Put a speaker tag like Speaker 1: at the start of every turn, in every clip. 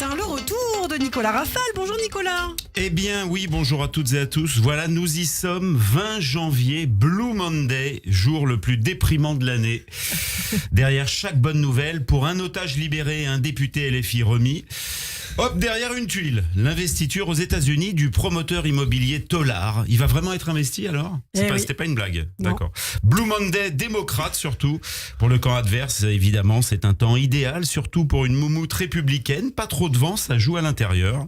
Speaker 1: matin, le retour de Nicolas Rafale. Bonjour Nicolas.
Speaker 2: Eh bien oui, bonjour à toutes et à tous. Voilà, nous y sommes, 20 janvier, Blue Monday, jour le plus déprimant de l'année. Derrière chaque bonne nouvelle, pour un otage libéré et un député LFI remis, hop, derrière une tuile, l'investiture aux États-Unis du promoteur immobilier Tollard. Il va vraiment être investi alors ? C'était pas une blague.
Speaker 1: Non.
Speaker 2: D'accord. Blue Monday démocrate surtout. Pour le camp adverse, évidemment, c'est un temps idéal, surtout pour une moumoute républicaine. Pas trop de vent, ça joue à l'intérieur.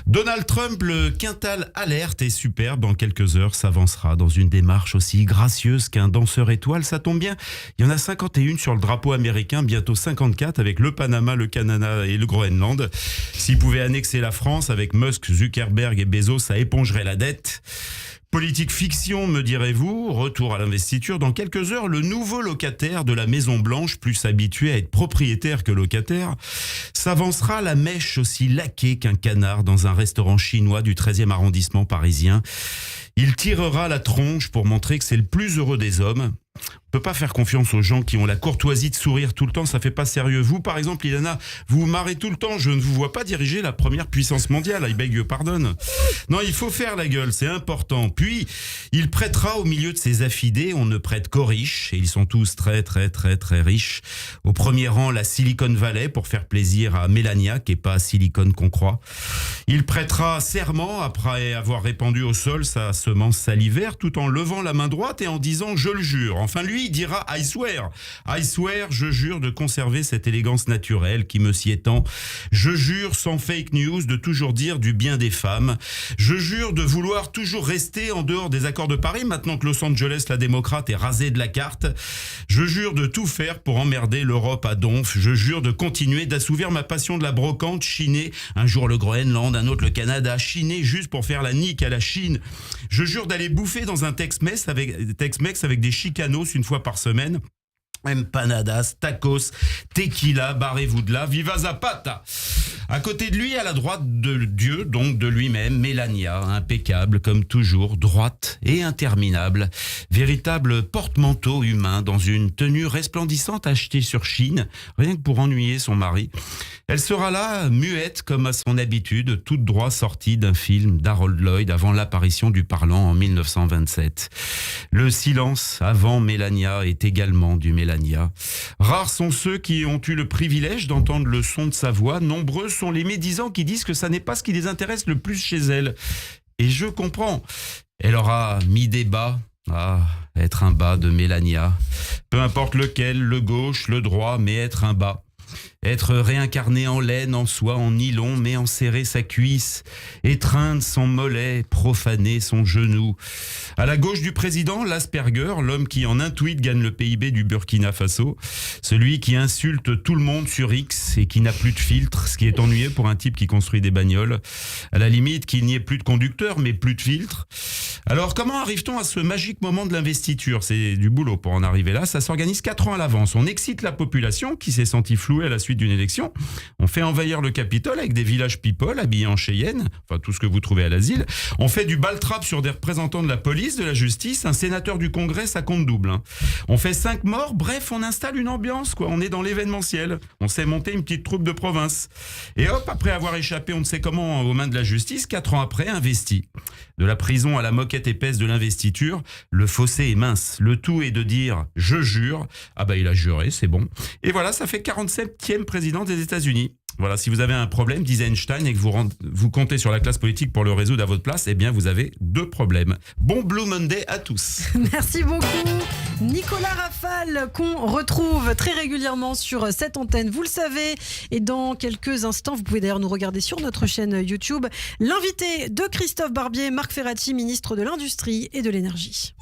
Speaker 2: Donald Trump, le quintal alerte et superbe. Dans quelques heures, s'avancera dans une démarche aussi gracieuse qu'un danseur étoile. Ça tombe bien, il y en a 51 sur le drapeau américain, bientôt 54 avec le Panama, le Canada et le Groenland. S'il pouvait annexer la France avec Musk, Zuckerberg et Bezos, ça épongerait la dette. Politique fiction, me direz-vous, retour à l'investiture. Dans quelques heures, le nouveau locataire de la Maison Blanche, plus habitué à être propriétaire que locataire, s'avancera la mèche aussi laquée qu'un canard dans un restaurant chinois du 13e arrondissement parisien. Il tirera la tronche pour montrer que c'est le plus heureux des hommes. On peut pas faire confiance aux gens qui ont la courtoisie de sourire tout le temps, ça fait pas sérieux. Vous, par exemple, Ilana, vous vous marrez tout le temps, je ne vous vois pas diriger la première puissance mondiale, I beg your pardon. Non, il faut faire la gueule, c'est important. Puis, il prêtera au milieu de ses affidés, on ne prête qu'aux riches, et ils sont tous très riches. Au premier rang, la Silicon Valley, pour faire plaisir à Mélania, qui est pas Silicon qu'on croit. Il prêtera serment après avoir répandu au sol sa semence salivaire, tout en levant la main droite et en disant « je le jure ». Enfin, lui, il dira « I swear ». « I swear, je jure de conserver cette élégance naturelle qui me sied tant. Je jure, sans fake news, de toujours dire du bien des femmes. Je jure de vouloir toujours rester en dehors des accords de Paris, maintenant que Los Angeles, la démocrate, est rasée de la carte. Je jure de tout faire pour emmerder l'Europe à donf. Je jure de continuer d'assouvir ma passion de la brocante, chiner un jour le Groenland, un autre le Canada, chiner juste pour faire la nique à la Chine. Je jure d'aller bouffer dans un Tex-Mex avec des chicanos une fois par semaine. Empanadas, tacos, tequila, barrez-vous de là, viva Zapata. À côté de lui, à la droite de Dieu, donc de lui-même, Mélania, impeccable comme toujours, droite et interminable. Véritable porte-manteau humain dans une tenue resplendissante achetée sur Chine, rien que pour ennuyer son mari. Elle sera là, muette comme à son habitude, toute droit sortie d'un film d'Harold Lloyd avant l'apparition du parlant en 1927. Le silence avant Mélania est également du Mélania. Rares sont ceux qui ont eu le privilège d'entendre le son de sa voix. Nombreux sont les médisants qui disent que ça n'est pas ce qui les intéresse le plus chez elle. Et je comprends. Elle aura mis des bas. Être un bas de Mélania. Peu importe lequel, le gauche, le droit, mais être un bas. Être réincarné en laine, en soie, en nylon, mais en serrer sa cuisse, étreindre son mollet, profaner son genou. À la gauche du président, l'Asperger, l'homme qui en un tweet gagne le PIB du Burkina Faso, celui qui insulte tout le monde sur X et qui n'a plus de filtre, ce qui est ennuyeux pour un type qui construit des bagnoles. À la limite, qu'il n'y ait plus de conducteur, mais plus de filtre. Alors, comment arrive-t-on à ce magique moment de l'investiture ? C'est du boulot pour en arriver là. Ça s'organise 4 ans à l'avance. On excite la population qui s'est sentie flouée à la suite d'une élection. On fait envahir le Capitole avec des village people habillés en Cheyenne, enfin tout ce que vous trouvez à l'asile. On fait du bal-trap sur des représentants de la police, de la justice, un sénateur du Congrès, ça compte double. On fait 5 morts, bref, on installe une ambiance, quoi. On est dans l'événementiel. On s'est monté une petite troupe de province. Et hop, après avoir échappé on ne sait comment aux mains de la justice, 4 ans après, investi. De la prison à la moquette épaisse de l'investiture, le fossé est mince. Le tout est de dire « je jure ». Ah bah il a juré, c'est bon. Et voilà, ça fait 47e président des États-Unis. Voilà, si vous avez un problème, disait Einstein, et que vous comptez sur la classe politique pour le résoudre à votre place, eh bien vous avez 2 problèmes. Bon Blue Monday à tous.
Speaker 1: Merci beaucoup Nicolas Rafale, qu'on retrouve très régulièrement sur cette antenne, vous le savez. Et dans quelques instants, vous pouvez d'ailleurs nous regarder sur notre chaîne YouTube, l'invité de Christophe Barbier, Marc Ferrati, ministre de l'Industrie et de l'Énergie.